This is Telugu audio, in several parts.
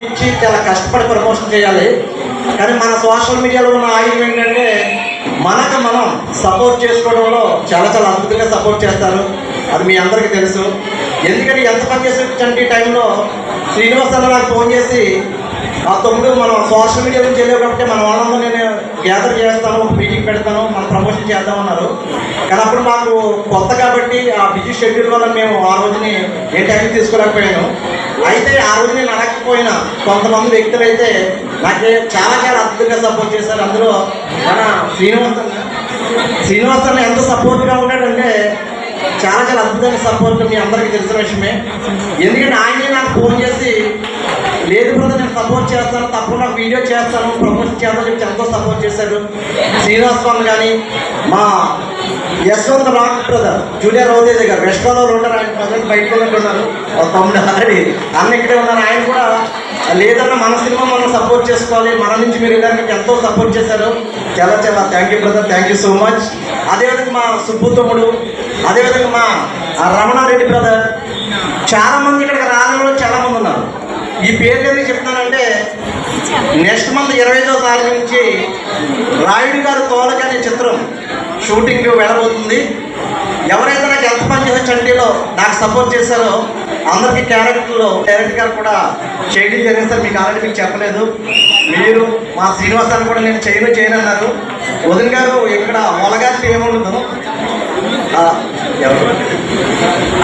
ఇచ్చి చాలా కష్టపడి ప్రమోషన్ చేయాలి. కానీ మన సోషల్ మీడియాలో ఉన్న ఆయుధం ఏంటంటే మనకు మనం సపోర్ట్ చేసుకోవడంలో చాలా చాలా అద్భుతంగా సపోర్ట్ చేస్తారు. అది మీ అందరికీ తెలుసు. ఎందుకంటే ఎంత పని చేసేటంటే టైంలో శ్రీనివాస్ అన్న నాకు ఫోన్ చేసి ఆ 9 మనం సోషల్ మీడియా నుంచి వెళ్ళావు కాబట్టి మన వాళ్ళందరూ నేను గ్యాదర్ చేస్తాను, ఒక మీటింగ్ పెడతాను, మనం ప్రమోషన్ చేద్దామన్నారు. కానీ అప్పుడు మాకు కొత్త కాబట్టి ఆ బిజీ షెడ్యూల్ వల్ల మేము ఆ రోజుని ఏ టైం తీసుకోలేకపోయాను. అయితే ఆ రోజు నేను అడగకపోయినా కొంతమంది వ్యక్తులు అయితే నాకు చాలా చాలా అద్భుతంగా సపోర్ట్ చేశారు. అందులో మన శ్రీనివాస్ అన్న ఎంత సపోర్ట్గా ఉన్నాడంటే చాలా చాలా అద్భుతమైన సపోర్ట్ మీ అందరికీ తెలిసిన విషయమే. ఎందుకంటే ఆయనే నాకు ఫోన్ చేసి లేదు బ్రదర్ నేను సపోర్ట్ చేస్తాను, తప్పకుండా వీడియో చేస్తాను, ప్రమోషన్ చేస్తాను చెప్పి ఎంతో సపోర్ట్ చేశారు. శ్రీనివాస్ వాళ్ళు కానీ మా Yashwant rock brother junior Ravi Teja గారు వెస్ట్ గోదావరి ఉంటారు. ఆయన ప్రజెంట్ బయటకు వెళ్ళినట్టున్నారు. తమ్ముడు ఆల్రెడీ అన్న ఇక్కడే ఉన్నారు. ఆయన కూడా లేదన్నా మన సినిమా మనం సపోర్ట్ చేసుకోవాలి, మన నుంచి మీరు వెళ్ళడానికి ఎంతో సపోర్ట్ చేశారు. చాలా చాలా thank you brother, thank you so much. అదేవిధంగా మా సుబ్బు తమ్ముడు, అదేవిధంగా మా రమణారెడ్డి బ్రదర్, చాలామంది ఇక్కడికి రాని చాలామంది ఉన్నారు. ఈ పేర్లు ఎందుకు చెప్తున్నానంటే నెక్స్ట్ మంత్ 25వ తారీఖు నుంచి రాయుడు గారు తోలక అనే చిత్రం షూటింగ్ వెళ్ళబోతుంది. ఎవరైతే నాకు ఎంత పని చేసే చండీలో నాకు సపోర్ట్ చేశారో అందరికీ క్యారెక్టర్లో డైరెక్టర్ గారు కూడా చేయడం జరిగింది సార్. మీకు ఆల్రెడీ మీకు చెప్పలేదు. మీరు మా శ్రీనివాసాన్ని కూడా నేను చేయను అన్నారు. వదిన గారు ఇక్కడ మొలగాసి ఏముండదు,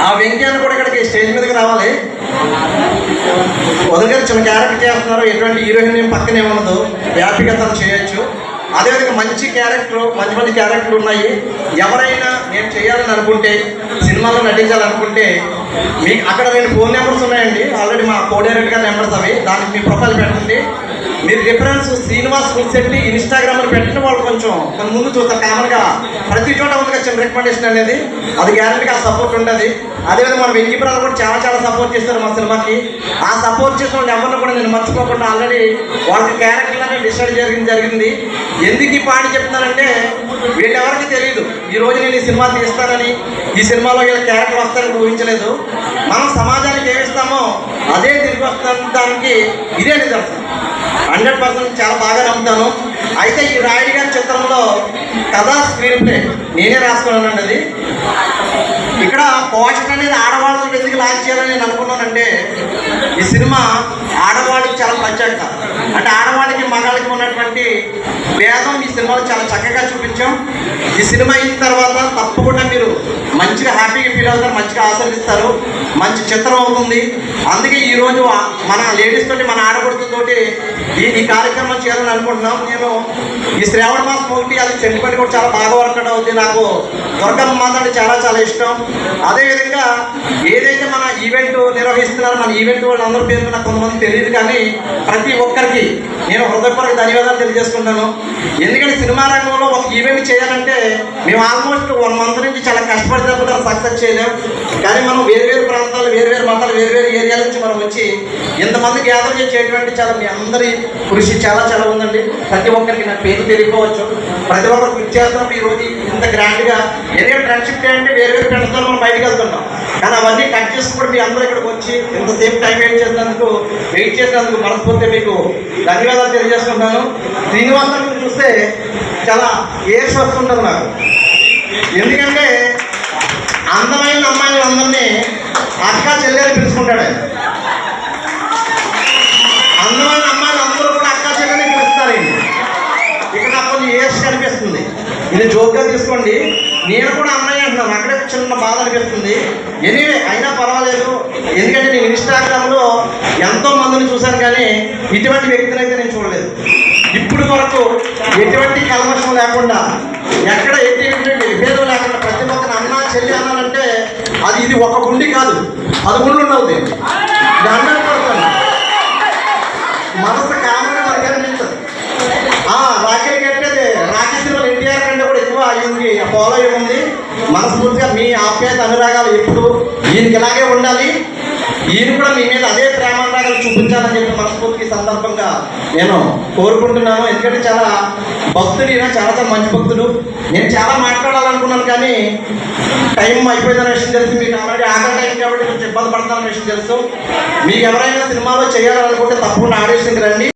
ఆ వెంకయ్యను కూడా ఇక్కడికి స్టేజ్ మీదకి రావాలి. వదిన గారు చిన్న క్యారెక్టర్ చేస్తున్నారు. ఎటువంటి హీరోయిన్ పక్కనే ఉండదు, హ్యాపీగా తను చేయొచ్చు. అదేవిధంగా మంచి మంచి క్యారెక్టర్లు ఉన్నాయి. ఎవరైనా నేను చేయాలని అనుకుంటే, సినిమాలో నటించాలనుకుంటే మీకు అక్కడ 2 ఫోన్ నెంబర్స్ ఉన్నాయండి. ఆల్రెడీ మా కోడైరెక్టర్ గారి నెంబర్స్ అవి. దానికి మీ ప్రొఫైల్ పెట్టండి. మీరు రిఫరెన్స్ శ్రీనివాస్ ఫుల్శెట్టి ఇన్స్టాగ్రామ్లో పెట్టిన వాళ్ళు కొంచెం ముందు చూస్తారు. కామన్గా ప్రతి చోట ఉంది చిన్న రికమెండేషన్ అనేది, అది గ్యారెంటీగా ఆ సపోర్ట్ ఉంటుంది. అదేవిధంగా మన వెంకీ బ్రదర్ కూడా చాలా చాలా సపోర్ట్ చేస్తారు మా సినిమాకి. ఆ సపోర్ట్ చేసిన వాళ్ళు ఎవరిని కూడా నేను మర్చిపోకుండా ఆల్రెడీ వాళ్ళకి క్యారెక్టర్లని డిసైడ్ జరిగింది. ఎందుకు ఈ పాట చెప్తున్నానంటే వీళ్ళెవరికి తెలియదు ఈ రోజు నేను ఈ సినిమా తీస్తానని, ఈ సినిమాలో వీళ్ళ క్యారెక్టర్ వస్తారని ఊహించలేదు. మనం సమాజానికి ఏమిస్తామో అదే తిరిగి వస్తానికి ఇదే నిదర్శనం. 100% చాలా బాగా నమ్ముతాను. అయితే ఈ రాయుడు గారి చిత్రంలో కథా స్క్రీన్ ప్లే నేనే రాసుకున్నానండి. అది ఇక్కడ పోస్టర్ అనేది ఆడవాళ్ళకి ఎందుకు లాంచ్ చేయాలని నేను అనుకున్నానంటే ఈ సినిమా ఆడవాళ్ళకి చాలా ప్రత్యేకత. అంటే ఆడవాళ్ళకి మగాళ్ళకి ఉన్నటువంటి భేదం ఈ సినిమాలో చాలా చక్కగా చూపించాం. ఈ సినిమా అయిన తర్వాత తప్పకుండా మీరు మంచిగా హ్యాపీగా ఫీల్ అవుతారు, మంచిగా ఆస్వాదిస్తారు, మంచి చిత్రం అవుతుంది. అందుకే ఈరోజు మన లేడీస్ తోటి మన ఆడపడుతుతోటి ఈ కార్యక్రమం చేయాలని అనుకుంటున్నాం. నేను ఈ శ్రావణ మాసం ఒకటి అది సెంటిమెంట్ కూడా చాలా బాగా వర్కౌట్ అవుతుంది. నాకు దుర్గమ్మ మాత అంటే చాలా చాలా ఇష్టం. అదేవిధంగా ఏదైతే మన ఈవెంట్ నిర్వహిస్తున్నారో మన ఈవెంట్ వాళ్ళు అందరి పేరు నాకు కొంతమంది తెలియదు, కానీ ప్రతి ఒక్కరికి నేను హృదయపూర్వక ధన్యవాదాలు తెలియజేసుకుంటాను. ఎందుకంటే సినిమా రంగంలో ఒక ఈవెంట్ చేయాలంటే మేము ఆల్మోస్ట్ 1 మంత్ నుంచి చాలా కష్టపడినప్పుడు సక్సెస్ చేయలేం. కానీ మనం వేరు ప్రాంతాలు, వేరు మతాలు, వేరు ఏరియాల నుంచి మనం వచ్చి ఇంతమంది గ్యాదర్ చేయటువంటి చాలా మీ అందరి కృషి చాలా చాలా ఉందండి. ప్రతి ఒక్కరికి నా పేరు తెలియకపోవచ్చు, ప్రతి ఒక్కరు కృషి చేస్తున్నప్పుడు ఈరోజు ఇంత గ్రాండ్గా ఏదైనా ఫ్రెండ్షిప్ డే అంటే వేరు ఫ్రెండ్స్తో మనం బయటకు వెళ్తున్నాం. కానీ అవన్నీ కట్ చేసుకుని మీ అందరూ ఇక్కడికి వచ్చి ఇంతసేపు టైం వెయిట్ చేసినందుకు మనస్ఫూర్తిగా మీకు ధన్యవాదాలు తెలియజేసుకుంటాను. శ్రీనివాసాన్ని చూస్తే చాలా ఏర్స్ వస్తుంటుంది నాకు. ఎందుకంటే అందమైన అమ్మాయిలు అందరినీ అక్క చెల్లెలు పిలుచుకుంటాడు. అందమైన అమ్మాయిలు అందరూ కూడా అక్క చెల్లెని పిలుస్తారండి. ఇక్కడ నాకు కొంచెం ఏర్స్ కనిపిస్తుంది. ఇది జోక్గా తీసుకోండి. నేను కూడా అమ్మాయి అంటున్నాను, అక్కడే చిన్న బాధ అనిపిస్తుంది. ఎనీవే అయినా పర్వాలేదు. ఎందుకంటే నేను ఇన్స్టాగ్రామ్లో ఎంతో మందిని చూశాను, కానీ ఇటువంటి వ్యక్తిని అయితే నేను చూడలేదు. ఇప్పుడు వరకు ఎటువంటి కల్మషం లేకుండా, ఎక్కడ ఎటువంటి విభేదం లేకుండా ప్రతి ఒక్కరు అన్న చెల్లి అన్నానంటే అది ఇది ఒక గుండి కాదు, 10 గుండ్లు అవుతాయి. 100% మనసు కామన్గా మనకి అనిపించదు. రాఖీ కట్టేది రాఖీ సినిమా ఎన్టీఆర్ కంటే కూడా ఎక్కువ అయ్యింది, ఫాలో అయ్యి ఉంది. మనస్ఫూర్తిగా మీ ఆప్యాయత అనురాగాలు ఎప్పుడు ఈయనకి ఇలాగే ఉండాలి, ఈయన కూడా మీ మీద అదే ప్రేమానురాగాలు చూపించాలని చెప్పి మనస్ఫూర్తిగా సందర్భంగా నేను కోరుకుంటున్నాను. ఎందుకంటే చాలా భక్తుడు, ఈయన చాలా చాలా మంచి భక్తుడు. నేను చాలా మాట్లాడాలనుకున్నాను కానీ టైం అయిపోయిందన్న విషయం తెలుసు. మీకు ఆల్రెడీ ఆఖరి టైం కాబట్టి కొంచెం ఇబ్బంది పడుతున్న విషయం తెలుసు. మీకు ఎవరైనా సినిమాలో చేయాలనుకుంటే తప్పకుండా ఆడిషన్కి రండి.